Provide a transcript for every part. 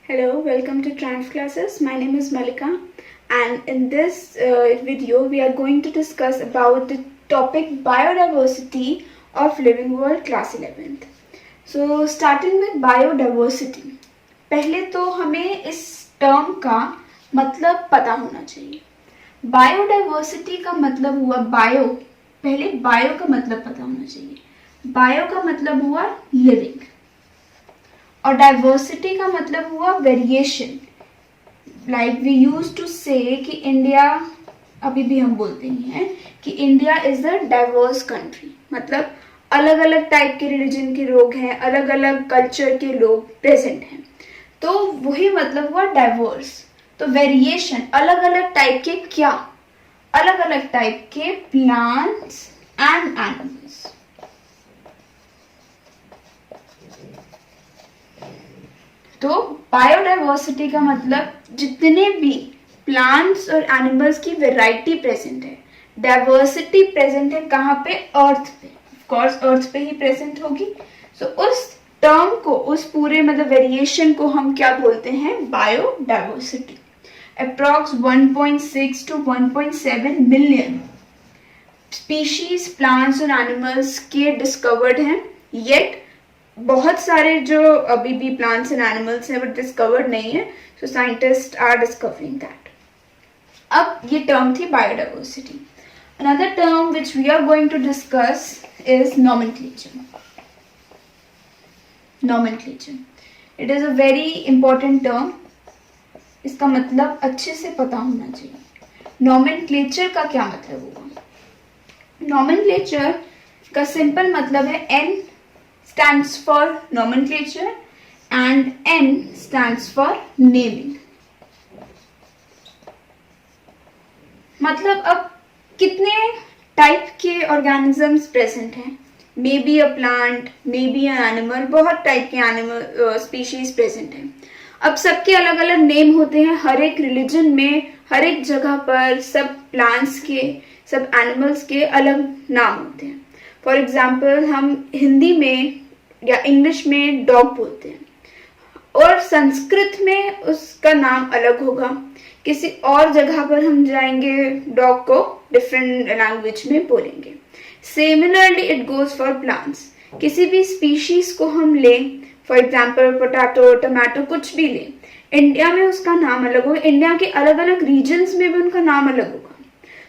Hello, welcome to Trans Classes. My name is Malika, and in this video we are going to discuss about the topic biodiversity of living world class 11th. So starting with biodiversity, पहले तो हमें इस term का मतलब पता होना चाहिए. Biodiversity का मतलब हुआ बायो, पहले बायो का मतलब पता होना चाहिए. बायो का मतलब हुआ लिविंग और डाइवर्सिटी का मतलब हुआ variation. Like we use to say कि इंडिया, अभी भी हम बोलते ही हैं कि India is a diverse country, मतलब अलग अलग टाइप के रिलीजन के लोग हैं, अलग अलग कल्चर के लोग प्रेजेंट हैं, तो वही मतलब हुआ डाइवर्स. तो वेरिएशन, अलग अलग टाइप के क्या, अलग अलग टाइप के प्लांट्स एंड एनिमल्स. तो बायोडाइवर्सिटी का मतलब जितने भी प्लांट्स और एनिमल्स की वैरायटी प्रेजेंट है. डाइवर्सिटी प्रेजेंट है कहाँ पे? अर्थ पे. ऑफ कोर्स अर्थ पे ही प्रेजेंट होगी. सो उस टर्म को, उस पूरे मतलब वेरिएशन को हम क्या बोलते हैं? Biodiversity. Approx 1.6 to 1.7 million species plants और एनिमल्स के डिस्कवर्ड हैं. येट बहुत सारे जो अभी भी प्लांट्स एंड एनिमल्स हैं बट डिस्कवर्ड नहीं है. So scientist are discovering that. अब ये टर्म थी biodiversity. Another term which we are going to discuss is nomenclature. Nomenclature, it is a very important term. इसका मतलब अच्छे से पता होना चाहिए. नॉमेनक्लेचर का क्या मतलब होगा? नॉमेनक्लेचर का सिंपल मतलब है N stands for nomenclature and N stands for naming. मतलब अब कितने टाइप के ऑर्गेनिजम्स प्रेजेंट हैं? May be a plant, may be a animal, बहुत टाइप के एनिमल स्पीशीज प्रेजेंट हैं. अब सबके अलग अलग नेम होते हैं. हर एक रिलीजन में, हर एक जगह पर सब प्लांट्स के, सब एनिमल्स के अलग नाम होते हैं. फॉर एग्जाम्पल हम हिंदी में या इंग्लिश में डॉग बोलते हैं और संस्कृत में उसका नाम अलग होगा. किसी और जगह पर हम जाएंगे, डॉग को डिफरेंट लैंग्वेज में बोलेंगे. Similarly it goes for plants. किसी भी स्पीशीज को हम लें, फॉर एग्जाम्पल पोटैटो, टमाटो, कुछ भी लें, इंडिया में उसका नाम अलग होगा, इंडिया के अलग अलग रीजन्स में भी उनका नाम अलग होगा.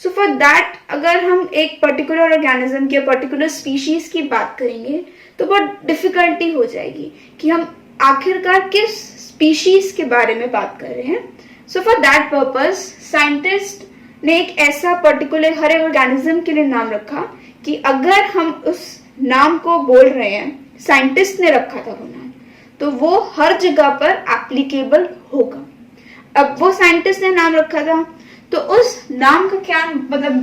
सो फॉर दैट अगर हम एक पर्टिकुलर ऑर्गेनिज्म की, पर्टिकुलर स्पीशीज की बात करेंगे तो बहुत डिफिकल्टी हो जाएगी कि हम आखिरकार किस स्पीशीज के बारे में बात कर रहे हैं. So for that purpose scientist ने एक ऐसा पर्टिकुलर हर एक ऑर्गेनिज्म के लिए नाम रखा कि अगर हम उस नाम को बोल रहे हैं, साइंटिस्ट ने रखा था वो नाम, तो वो हर जगह पर एप्लीकेबल होगा. अब वो साइंटिस्ट ने नाम रखा था तो उस नाम का क्या मतलब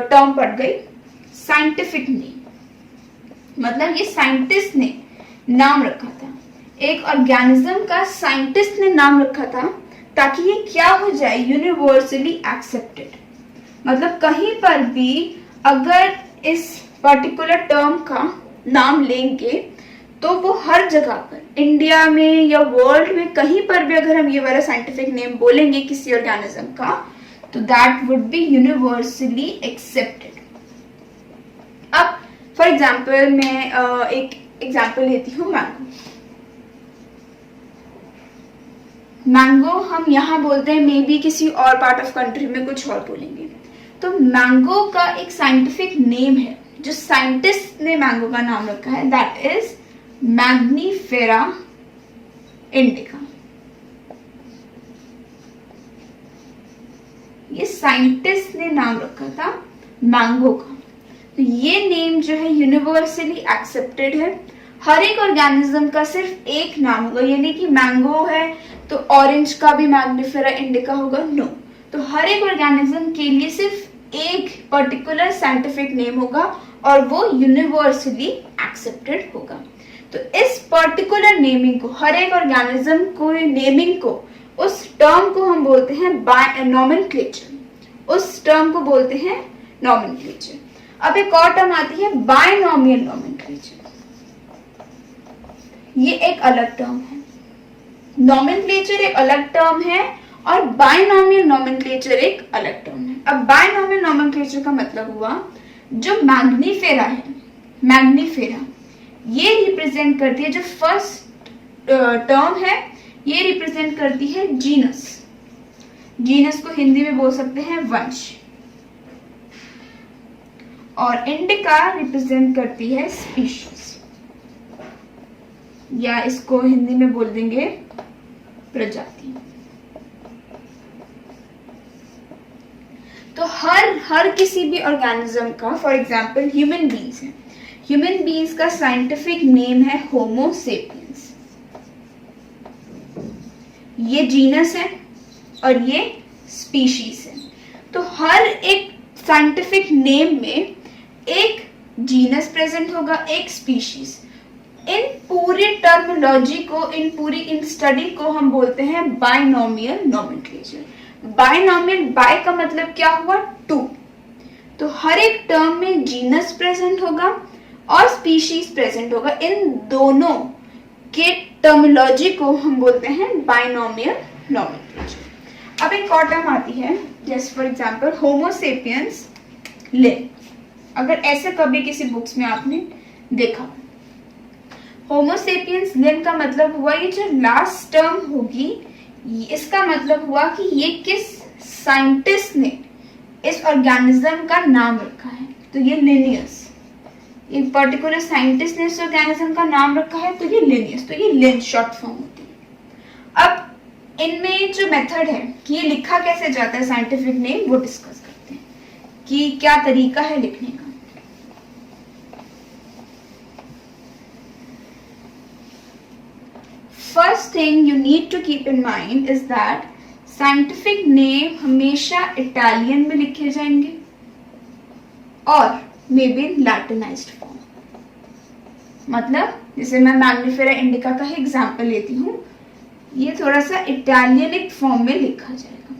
टर्म पड़ गई? Scientific name. मतलब ये साइंटिस्ट ने नाम रखा था, एक ऑर्गेनिज्म का साइंटिस्ट ने नाम रखा था ताकि ये क्या हो जाए? Universally accepted. मतलब कहीं पर भी अगर इस पर्टिकुलर टर्म का नाम लेंगे तो वो हर जगह पर, इंडिया में या वर्ल्ड में कहीं पर भी अगर हम ये वाला साइंटिफिक नेम बोलेंगे किसी ऑर्गेनिज्म का, तो that would B universally accepted. अब फॉर एग्जाम्पल मैं एक एग्जाम्पल लेती हूँ मैंगो. मैंगो हम यहाँ बोलते हैं, मे बी किसी और पार्ट ऑफ कंट्री में कुछ और बोलेंगे. तो मैंगो का एक साइंटिफिक नेम है, जो साइंटिस्ट ने मैंगो का नाम रखा है, दैट इज मैग्नीफेरा इंडिका. ये साइंटिस्ट ने नाम रखा था मैंगो का. तो ये नेम जो है यूनिवर्सली एक्सेप्टेड है. हर एक ऑर्गेनिज्म का सिर्फ एक नाम होगा, यानी कि मैंगो है तो ऑरेंज का भी मैग्नीफेरा इंडिका होगा? नो. तो हर एक ऑर्गेनिज्म के लिए सिर्फ एक पर्टिकुलर साइंटिफिक नेम होगा और वो यूनिवर्सली एक्सेप्टेड होगा. तो इस पर्टिकुलर नेमिंग को, हर एक ऑर्गेनिज्म को नेमिंग को, उस टर्म को हम बोलते हैं नॉमेनक्लेचर. उस टर्म को बोलते हैं नॉमेनक्लेचर. अब एक और टर्म आती है बायनॉमियल नॉमेनक्लेचर. ये एक अलग टर्म है. नॉमेनक्लेचर एक अलग टर्म है और बायनॉमियल नॉमेनक्लेचर एक अलग टर्म है। अब बायनॉमियल नॉमेनक्लेचर का मतलब हुआ जो मैग्नीफेरा है, मैग्नीफेरा ये रिप्रेजेंट करती है, जो फर्स्ट टर्म है ये रिप्रेजेंट करती है जीनस। जीनस को हिंदी में बोल सकते हैं वंश, और इंडिका रिप्रेजेंट करती है स्पीशीज, या इसको हिंदी में बोल देंगे प्रजाति। तो हर किसी भी ऑर्गेनिज्म का, फॉर एग्जाम्पल ह्यूमन बींग्स है, ह्यूमन बींग्स का साइंटिफिक नेम है होमो सेपियंस। ये जीनस है और ये स्पीशीज है। तो हर एक साइंटिफिक नेम में एक जीनस प्रेजेंट होगा, एक स्पीशीज। इन पूरी टर्मिनोलॉजी को, इन स्टडी को हम बोलते हैं बायनॉमियल नॉमेनक्लेचर। बायनॉमियल, बाय का मतलब क्या हुआ? टू। तो हर एक टर्म में जीनस प्रेजेंट होगा और स्पीशीज प्रेजेंट होगा। इन दोनों के टर्मिनोलॉजी को हम बोलते हैं बायनॉमियल नॉमेनक्लेचर। अब एक और टर्म आती है, जैसे फॉर एग्जांपल होमो सेपियंस लिन। अगर ऐसे कभी किसी बुक्स में आपने देखा, होमो सेपियंस लिन का मतलब हुआ ये जो लास्ट टर्म होगी, इसका मतलब हुआ कि ये किस साइंटिस्ट ने इस ऑर्गेनिज्म का नाम रखा है। तो ये लिनियस, एक पर्टिकुलर साइंटिस्ट ने इस ऑर्गेनिज्म का नाम रखा है, तो ये लिनियस, तो ये लिन शॉर्ट फॉर्म होती है। अब इनमें जो मेथड है कि ये लिखा कैसे जाता है साइंटिफिक नेम, वो डिस्कस करते हैं कि क्या तरीका है लिखने का। First thing you need to keep in mind is that scientific name हमेशा इटालियन में लिखे जाएंगे और मे बी लैटिनाइज्ड फॉर्म। मतलब जैसे मैं मैग्नीफेरा इंडिका का ही एग्जांपल लेती हूँ, ये थोड़ा सा इटालियनिक फॉर्म में लिखा जाएगा।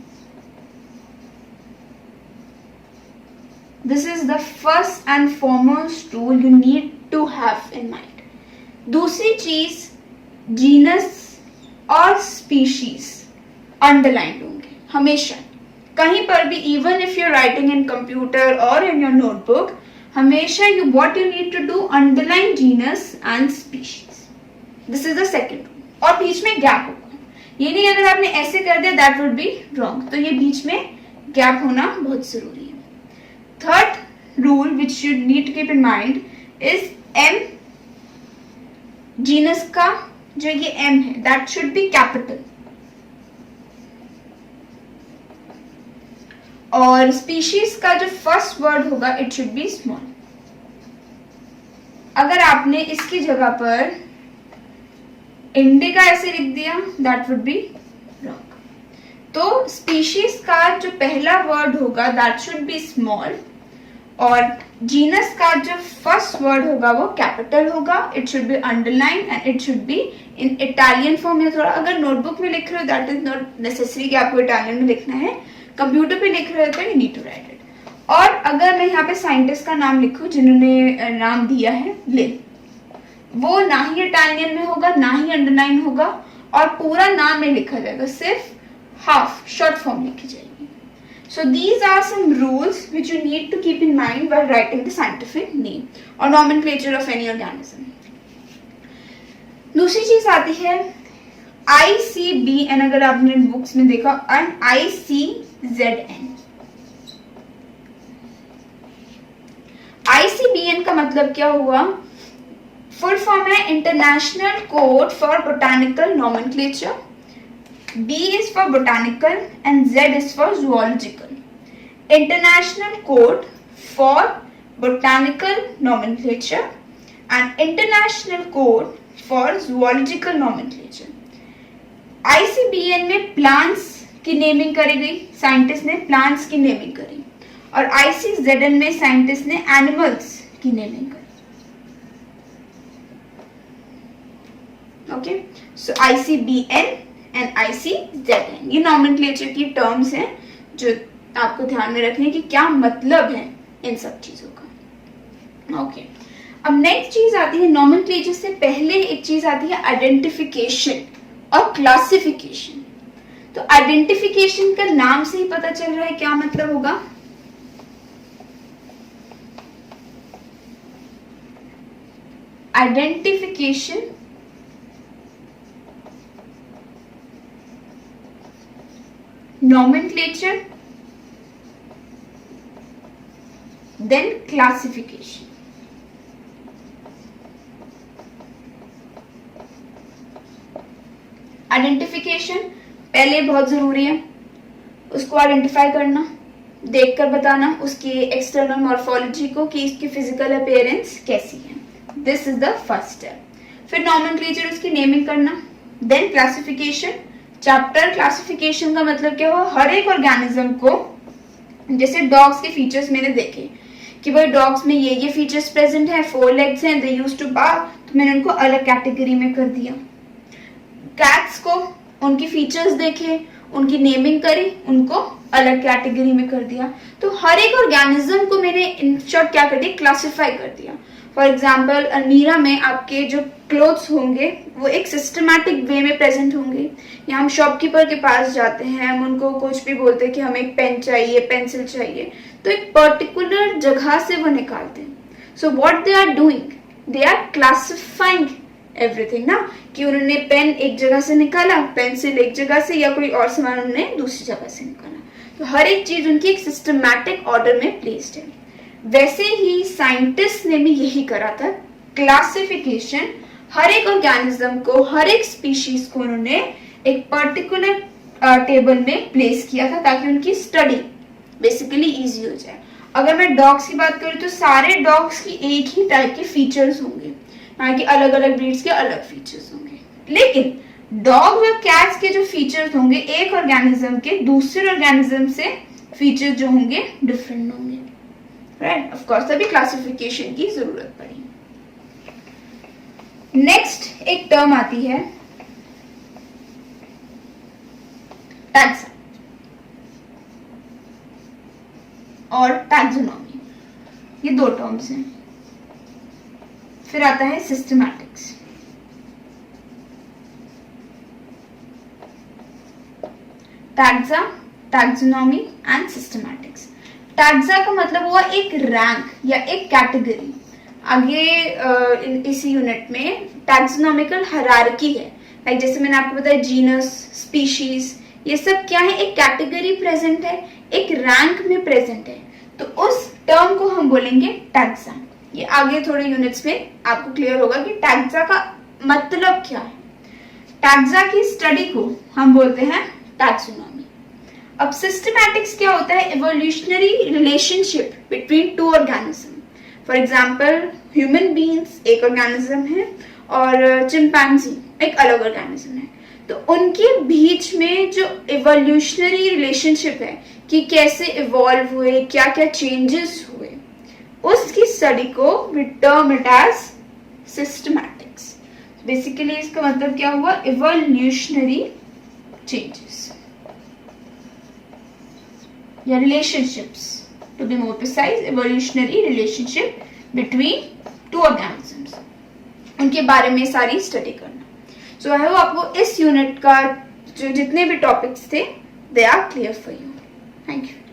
This is the first and foremost rule you need to have in mind. दूसरी चीज, जीनस और स्पीशीज अंडरलाइंड होंगे हमेशा, कहीं पर भी, even if you writing in computer और इन योर नोटबुक, हमेशा you what you need to do, underline genus and species. This is the second rule. और बीच में गैप होगा, ये नहीं अगर आपने ऐसे कर दिया दैट वुड बी रॉन्ग, तो ये बीच में गैप होना बहुत जरूरी है। Third rule which you need to keep in mind is M, genus का जो ये एम है दैट शुड बी कैपिटल, और स्पीशीज का जो फर्स्ट वर्ड होगा इट शुड बी स्मॉल। अगर आपने इसकी जगह पर इंडिका ऐसे लिख दिया दैट वुड बी रॉन्ग। तो स्पीशीज का जो पहला वर्ड होगा दैट शुड बी स्मॉल, और जीनस का जो फर्स्ट वर्ड होगा वो कैपिटल होगा, it should B underline and it should be in Italian form में। थोड़ा अगर नोटबुक में लिख रहे हो दैट इज नॉट नेसेसरी कि आपको इटालियन में लिखना है, कंप्यूटर पे लिख रहे हो तो you need to write it. और अगर मैं यहाँ पे साइंटिस्ट का नाम लिखूं जिन्होंने नाम दिया है लिन, वो ना ही इटालियन में होगा ना ही अंडरलाइन होगा, और पूरा नाम नहीं लिखा जाएगा, सिर्फ हाफ शॉर्ट फॉर्म लिखी जाएगी। So these are some rules which you need to keep in mind while writing the scientific name or nomenclature of any organism. दूसरी चीज आती है ICBN, अगर आपने बुक्स में देखा, and ICZN। ICBN का मतलब क्या हुआ? फुल फॉर्म है international code for botanical nomenclature, B is for botanical and Z is for zoological. International code for botanical nomenclature and international code for zoological nomenclature. ICBN में plants की naming करी गई, scientist ने plants की naming करी, और ICZN में scientist ने animals की नेमिंग करी। Okay, so ICBN and ICZN ये नॉमेनक्लेचर की टर्म्स हैं जो आपको ध्यान में रखने कि क्या मतलब है इन सब चीजों का। ओके, अब नेक्स्ट चीज आती है, नॉमेनक्लेचर से पहले एक चीज आती है आइडेंटिफिकेशन और क्लासिफिकेशन। तो आइडेंटिफिकेशन का नाम से ही पता चल रहा है क्या मतलब होगा। Identification nomenclature then classification. Identification पहले बहुत जरूरी है, उसको आइडेंटिफाई करना, देखकर बताना उसकी एक्सटर्नल मॉर्फोलॉजी को कि इसकी फिजिकल अपीयरेंस कैसी है। This is the first step. फिर नॉमेनक्लेचर, उसकी नेमिंग करना, देन क्लासिफिकेशन। चैप्टर क्लासिफिकेशन का मतलब क्या हुआ, हर एक ऑर्गेनिज्म को, जैसे डॉग्स के फीचर्स मैंने देखे कि भाई डॉग्स में ये फीचर्स प्रेजेंट है, 4 लेग्स हैं, दे यूज्ड टू बार्क, तो मैंने उनको अलग कैटेगरी में कर दिया। कैट्स को उनकी फीचर्स देखे, उनकी नेमिंग करी, उनको अलग कैटेगरी में कर दिया। तो हर एक ऑर्गेनिज्म को मैंने इन शॉर्ट क्या कर दिया, क्लासिफाई कर दिया। फॉर एग्जाम्पल अलमीरा में आपके जो क्लोथ्स होंगे वो एक सिस्टमैटिक वे में प्रेजेंट होंगे, या हम शॉपकीपर के पास जाते हैं, हम उनको कुछ भी बोलते हैं कि हमें एक पेन चाहिए, पेंसिल चाहिए, तो एक पर्टिकुलर जगह से वो निकालते हैं। So what they are doing, they are classifying everything ना, कि उन्होंने पेन एक जगह से निकाला, पेंसिल एक जगह से, या कोई और सामान उन्होंने दूसरी जगह से निकाला। तो हर एक चीज उनकी एक सिस्टमैटिक ऑर्डर में प्लेस्ड है। वैसे ही साइंटिस्ट ने भी यही करा था, क्लासिफिकेशन। हर एक ऑर्गेनिज्म को, हर एक स्पीशीज को उन्होंने एक पर्टिकुलर टेबल में प्लेस किया था ताकि उनकी स्टडी बेसिकली इजी हो जाए। अगर मैं डॉग्स की बात करूँ तो सारे डॉग्स की एक ही टाइप के फीचर्स होंगे, कि अलग अलग ब्रीड्स के अलग फीचर्स होंगे, लेकिन डॉग और कैट्स के जो फीचर्स होंगे एक ऑर्गेनिज्म के दूसरे ऑर्गेनिज्म से फीचर्स जो होंगे डिफरेंट होंगे, राइट। ऑफ कोर्स तभी क्लासिफिकेशन की जरूरत पड़ी। नेक्स्ट एक टर्म आती है टैक्सा और टैक्सोनॉमी, ये दो टर्म्स हैं। फिर आता है systematics. Taxa, taxonomy and systematics. Taxa का मतलब हुआ एक रैंक या एक कैटेगरी। आगे इसी यूनिट में टैक्सोनॉमिकल हायरार्की है, लाइक जैसे मैंने आपको बताया जीनस, स्पीशीज, ये सब क्या है, एक कैटेगरी प्रेजेंट है, एक रैंक में प्रेजेंट है। तो उस टर्म को हम बोलेंगे टैक्सा। ये आगे थोड़े यूनिट्स में आपको क्लियर होगा कि टैक्सा का मतलब क्या है। टैक्सा की स्टडी को हम बोलते हैं टैक्सोनॉमी। अब सिस्टमैटिक्स क्या होता है, evolutionary relationship between two organism. For example human beings एक ऑर्गेनिज्म है और चिंपैंजी एक अलग ऑर्गेनिज्म है, तो उनके बीच में जो इवोल्यूशनरी रिलेशनशिप है कि कैसे इवॉल्व हुए, क्या क्या चेंजेस हुए, उसकी स्टडी को we term it as systematics. Basically इसका मतलब क्या हुआ, इवोल्यूशनरी चेंजेस या relationships, to be more precise, evolutionary relationship between two organisms, उनके बारे में सारी स्टडी करना। सो आई होप आपको इस यूनिट का जो जितने भी टॉपिक्स थे they are clear for you. Thank you.